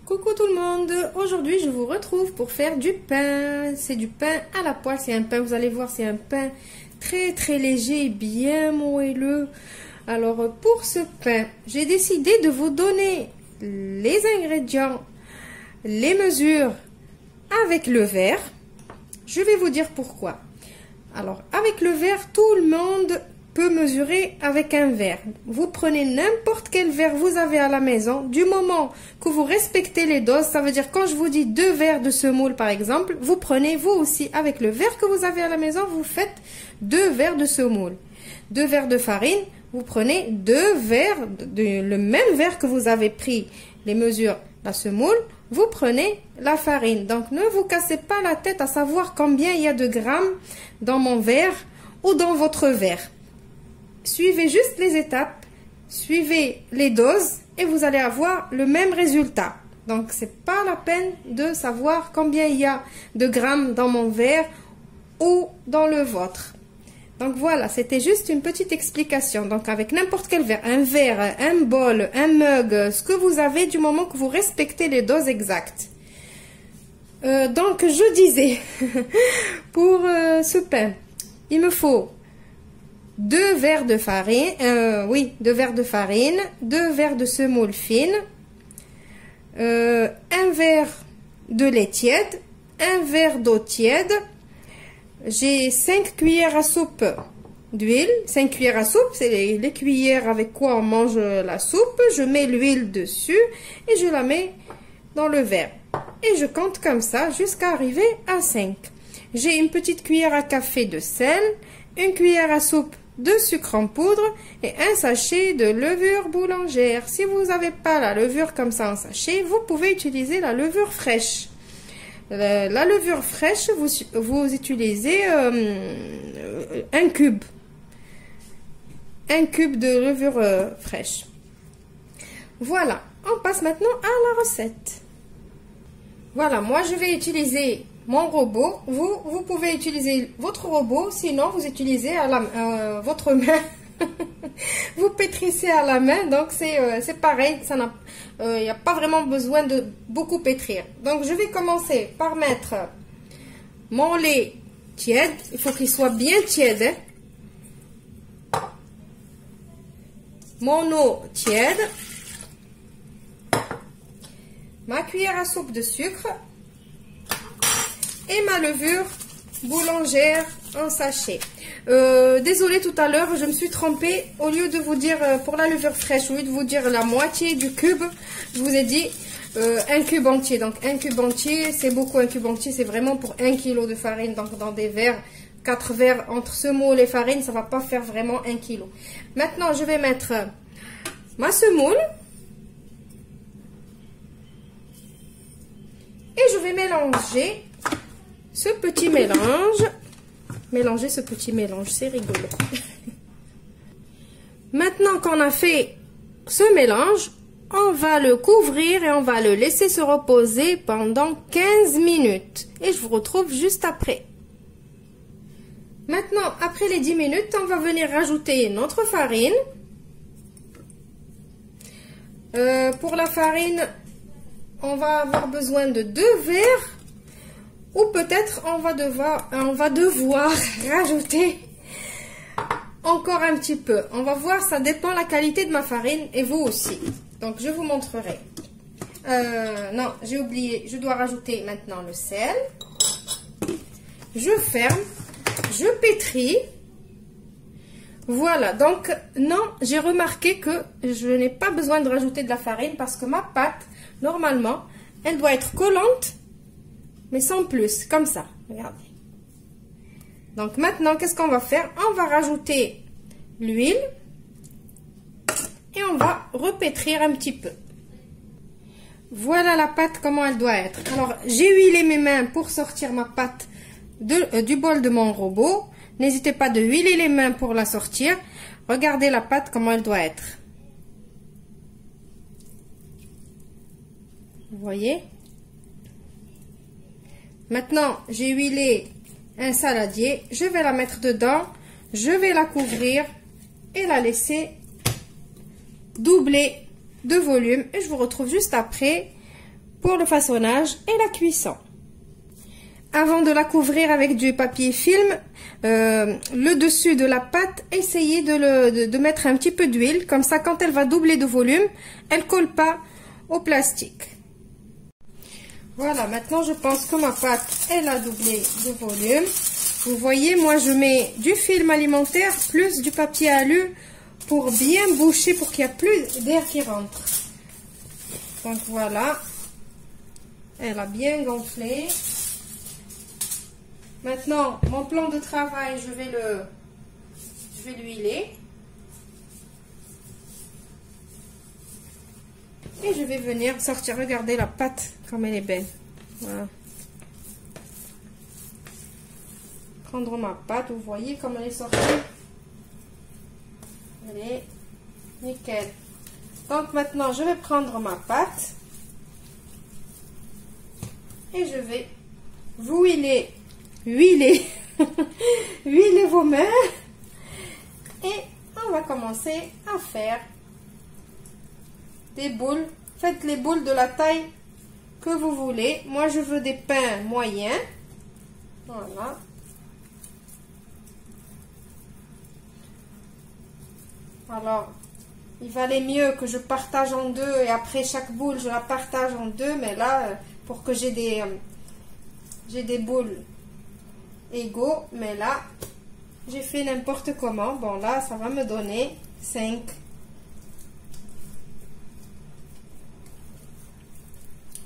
Coucou tout le monde, aujourd'hui je vous retrouve pour faire du pain. C'est du pain à la poêle, c'est un pain, vous allez voir, c'est un pain très léger, bien moelleux. Alors pour ce pain, j'ai décidé de vous donner les ingrédients, les mesures avec le verre. Je vais vous dire pourquoi. Alors avec le verre, tout le monde peut mesurer avec un verre. Vous prenez n'importe quel verre vous avez à la maison, du moment que vous respectez les doses, ça veut dire quand je vous dis 2 verres de semoule par exemple, vous prenez vous aussi avec le verre que vous avez à la maison, vous faites 2 verres de semoule. 2 verres de farine, vous prenez 2 verres, le même verre que vous avez pris les mesures, la semoule, vous prenez la farine. Donc ne vous cassez pas la tête à savoir combien il y a de grammes dans mon verre ou dans votre verre. Suivez juste les étapes, suivez les doses et vous allez avoir le même résultat. Donc, c'est pas la peine de savoir combien il y a de grammes dans mon verre ou dans le vôtre. Donc, voilà, c'était juste une petite explication. Donc, avec n'importe quel verre, un bol, un mug, ce que vous avez du moment que vous respectez les doses exactes. Donc, je disais, pour ce pain, il me faut 2 verres de farine, 2 verres de farine, 2 verres de semoule fine, un verre de lait tiède, un verre d'eau tiède. J'ai 5 cuillères à soupe d'huile. 5 cuillères à soupe, c'est les cuillères avec quoi on mange la soupe. Je mets l'huile dessus et je la mets dans le verre. Et je compte comme ça jusqu'à arriver à 5. J'ai une petite cuillère à café de sel, une cuillère à soupe de sucre en poudre et un sachet de levure boulangère. Si vous n'avez pas la levure comme ça en sachet, vous pouvez utiliser la levure fraîche. La levure fraîche, vous utilisez un cube. Un cube de levure fraîche. Voilà, on passe maintenant à la recette. Voilà, moi je vais utiliser mon robot. Vous pouvez utiliser votre robot, sinon vous utilisez votre main. Vous pétrissez à la main, donc c'est pareil, il n'y a pas vraiment besoin de beaucoup pétrir. Donc je vais commencer par mettre mon lait tiède, il faut qu'il soit bien tiède. Mon eau tiède. Ma cuillère à soupe de sucre. Et ma levure boulangère en sachet. Désolée, tout à l'heure, je me suis trompée. Au lieu de vous dire pour la levure fraîche, au lieu de vous dire la moitié du cube, je vous ai dit un cube entier. Donc, un cube entier, c'est beaucoup. Un cube entier, c'est vraiment pour 1 kg de farine. Donc, dans des verres, 4 verres entre semoule et farine, ça ne va pas faire vraiment 1 kg. Maintenant, je vais mettre ma semoule. Et je vais mélanger ce petit mélange. Mélanger ce petit mélange, c'est rigolo. Maintenant qu'on a fait ce mélange, on va le couvrir et on va le laisser se reposer pendant 15 minutes. Et je vous retrouve juste après. Maintenant, après les 10 minutes, on va venir rajouter notre farine. Pour la farine, on va avoir besoin de 2 verres. Ou peut-être on va devoir rajouter encore un petit peu. On va voir, ça dépend la qualité de ma farine et vous aussi. Donc je vous montrerai. Non, j'ai oublié, je dois rajouter maintenant le sel. Je ferme, je pétris. Voilà, donc non, j'ai remarqué que je n'ai pas besoin de rajouter de la farine parce que ma pâte, normalement, elle doit être collante. Mais sans plus, comme ça, regardez. Donc maintenant, qu'est-ce qu'on va faire? On va rajouter l'huile et on va repétrir un petit peu. Voilà la pâte, comment elle doit être. Alors, j'ai huilé mes mains pour sortir ma pâte du bol de mon robot. N'hésitez pas de huiler les mains pour la sortir. Regardez la pâte, comment elle doit être. Vous voyez? Maintenant, j'ai huilé un saladier. Je vais la mettre dedans. Je vais la couvrir et la laisser doubler de volume. Et je vous retrouve juste après pour le façonnage et la cuisson. Avant de la couvrir avec du papier film, le dessus de la pâte, essayez de mettre un petit peu d'huile. Comme ça, quand elle va doubler de volume, elle ne colle pas au plastique. Voilà, maintenant je pense que ma pâte, elle a doublé de volume. Vous voyez, moi je mets du film alimentaire plus du papier alu pour bien boucher, pour qu'il n'y ait plus d'air qui rentre. Donc voilà, elle a bien gonflé. Maintenant, mon plan de travail, je vais l'huiler. Et je vais venir sortir, regardez la pâte, comme elle est belle. Voilà. Prendre ma pâte, vous voyez comme elle est sortie. Elle est nickel. Donc maintenant, je vais prendre ma pâte. Et je vais vous huiler vos mains. Et on va commencer à faire des boules. Faites les boules de la taille que vous voulez. Moi, je veux des pains moyens. Voilà. Alors, il valait mieux que je partage en deux et après chaque boule, je la partage en deux. Mais là, pour que j'ai des boules égaux. Mais là, j'ai fait n'importe comment. Bon, là, ça va me donner 5.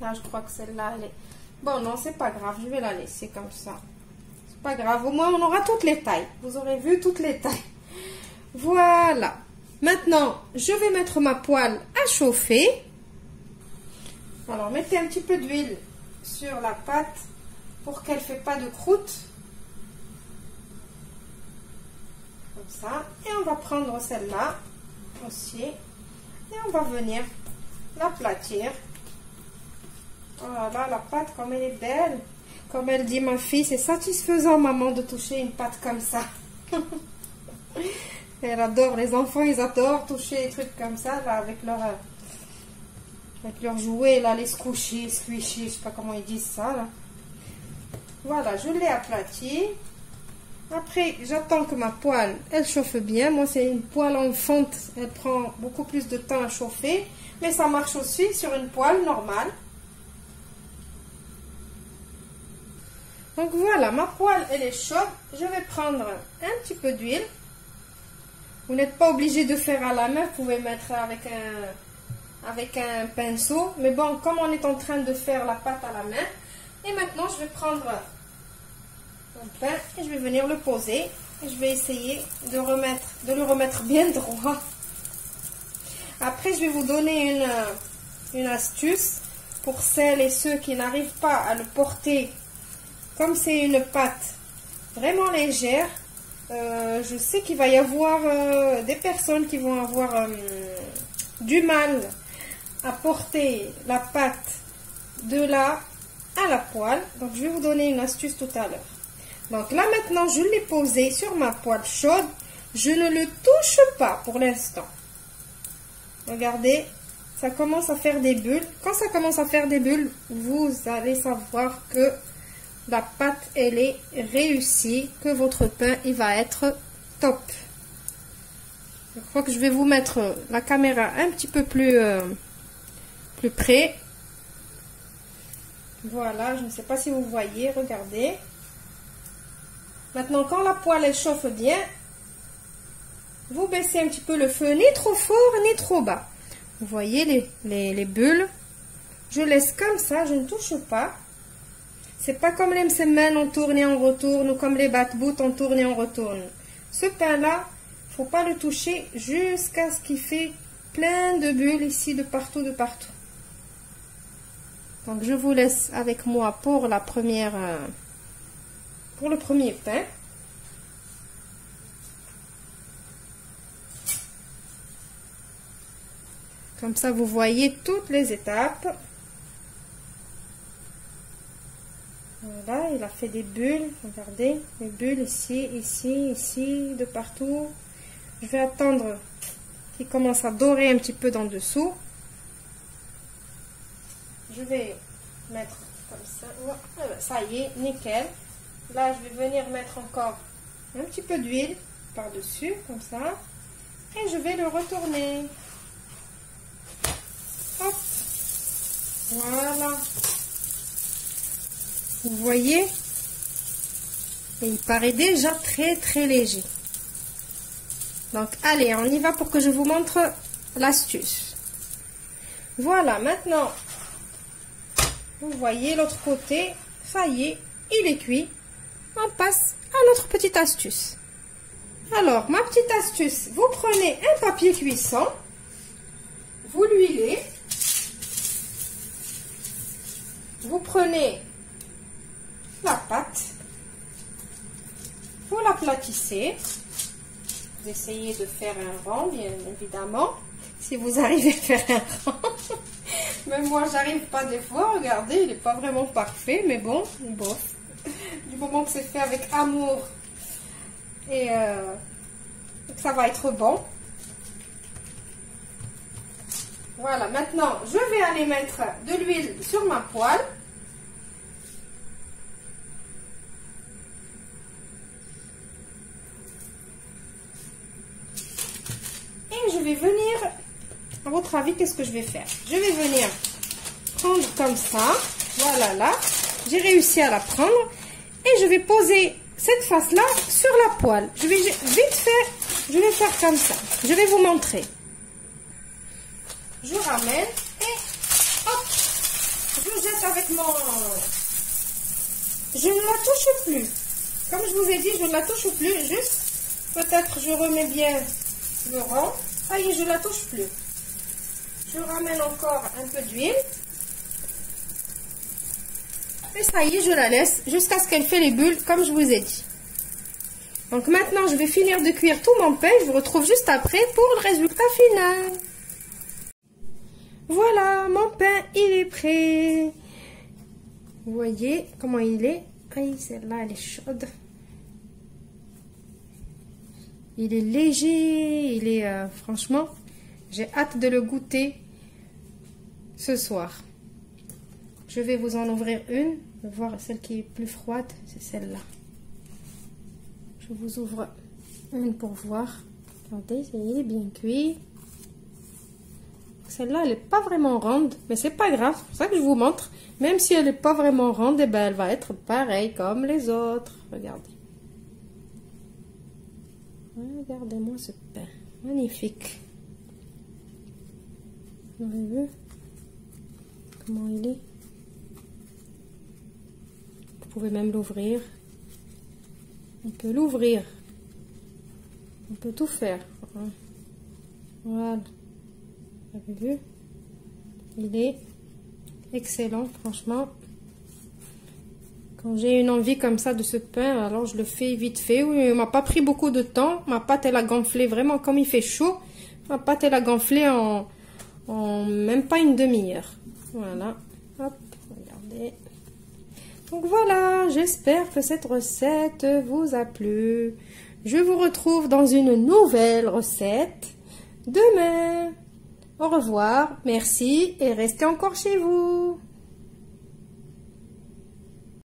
Là, je crois que celle-là, elle est... Bon, non, c'est pas grave. Je vais la laisser comme ça. C'est pas grave. Au moins, on aura toutes les tailles. Vous aurez vu toutes les tailles. Voilà. Maintenant, je vais mettre ma poêle à chauffer. Alors, mettez un petit peu d'huile sur la pâte pour qu'elle ne fait pas de croûte. Comme ça. Et on va prendre celle-là aussi. Et on va venir l'aplatir. Voilà, la pâte, comme elle est belle. Comme elle dit ma fille, c'est satisfaisant, maman, de toucher une pâte comme ça. Elle adore, les enfants, ils adorent toucher des trucs comme ça, là, avec leurs jouets, là, les squishy, je sais pas comment ils disent ça, là. Voilà, je l'ai aplati. Après, j'attends que ma poêle, elle chauffe bien. Moi, c'est une poêle en fonte, elle prend beaucoup plus de temps à chauffer. Mais ça marche aussi sur une poêle normale. Donc voilà, ma poêle, elle est chaude. Je vais prendre un petit peu d'huile. Vous n'êtes pas obligé de faire à la main, vous pouvez mettre avec un pinceau. Mais bon, comme on est en train de faire la pâte à la main. Et maintenant, je vais prendre mon pain et je vais venir le poser. Et je vais essayer de le remettre bien droit. Après, je vais vous donner une astuce pour celles et ceux qui n'arrivent pas à le porter. Comme c'est une pâte vraiment légère, je sais qu'il va y avoir des personnes qui vont avoir du mal à porter la pâte de là à la poêle. Donc, je vais vous donner une astuce tout à l'heure. Donc là, maintenant, je l'ai posé sur ma poêle chaude. Je ne le touche pas pour l'instant. Regardez, ça commence à faire des bulles. Quand ça commence à faire des bulles, vous allez savoir que la pâte, elle est réussie, que votre pain, il va être top. Je crois que je vais vous mettre la caméra un petit peu plus près. Voilà, je ne sais pas si vous voyez, regardez. Maintenant, quand la poêle, elle chauffe bien, vous baissez un petit peu le feu, ni trop fort, ni trop bas. Vous voyez les bulles. Je laisse comme ça, je ne touche pas. C'est pas comme les msemen, on tourne et on retourne, ou comme les bat-bout, on tourne et on retourne. Ce pain-là, il ne faut pas le toucher jusqu'à ce qu'il fait plein de bulles ici, de partout, de partout. Donc, je vous laisse avec moi pour le premier pain. Comme ça, vous voyez toutes les étapes. Voilà, il a fait des bulles. Regardez, les bulles ici, ici, ici, de partout. Je vais attendre qu'il commence à dorer un petit peu dans le dessous. Je vais mettre comme ça. Voilà, ça y est, nickel. Là, je vais venir mettre encore un petit peu d'huile par-dessus, comme ça. Et je vais le retourner. Hop. Voilà. Vous voyez? Et il paraît déjà très très léger. Donc, allez, on y va pour que je vous montre l'astuce. Voilà, maintenant, vous voyez l'autre côté, ça y est, il est cuit. On passe à notre petite astuce. Alors, ma petite astuce, vous prenez un papier cuisson, vous l'huilez, vous prenez la pâte, vous l'aplatissez, vous essayez de faire un rond, bien évidemment, si vous arrivez à faire un rond. Même moi, j'arrive pas des fois, regardez, il n'est pas vraiment parfait, mais bon, du moment que c'est fait avec amour et que ça va être bon. Voilà, maintenant, je vais aller mettre de l'huile sur ma poêle. Et je vais venir, à votre avis, qu'est-ce que je vais faire? Je vais venir prendre comme ça, voilà là, j'ai réussi à la prendre. Et je vais poser cette face-là sur la poêle. Je vais vite faire, je vais faire comme ça. Je vais vous montrer. Je ramène et hop, je jette avec mon... Je ne la touche plus. Comme je vous ai dit, je ne la touche plus. Juste, peut-être je remets bien le rond. Ça y est, je ne la touche plus. Je ramène encore un peu d'huile. Et ça y est, je la laisse jusqu'à ce qu'elle fait les bulles, comme je vous ai dit. Donc maintenant, je vais finir de cuire tout mon pain. Je vous retrouve juste après pour le résultat final. Voilà, mon pain, il est prêt. Vous voyez comment il est? Aïe, celle-là, elle est chaude. Il est léger, il est... franchement, j'ai hâte de le goûter ce soir. Je vais vous en ouvrir une. Voir celle qui est plus froide, c'est celle-là. Je vous ouvre une pour voir. Regardez, il est bien cuit. Celle-là, elle n'est pas vraiment ronde, mais c'est pas grave. C'est pour ça que je vous montre. Même si elle n'est pas vraiment ronde, eh ben, elle va être pareille comme les autres. Regardez. Regardez-moi ce pain. Magnifique. Vous avez vu comment il est? Vous pouvez même l'ouvrir. On peut l'ouvrir. On peut tout faire. Voilà. Vous avez vu? Il est excellent, franchement. Quand j'ai une envie comme ça de ce pain, alors je le fais vite fait. Oui, il m'a pas pris beaucoup de temps. Ma pâte, elle a gonflé vraiment comme il fait chaud. Ma pâte, elle a gonflé en même pas une demi-heure. Voilà. Hop, regardez. Donc voilà, j'espère que cette recette vous a plu. Je vous retrouve dans une nouvelle recette demain. Au revoir, merci et restez encore chez vous.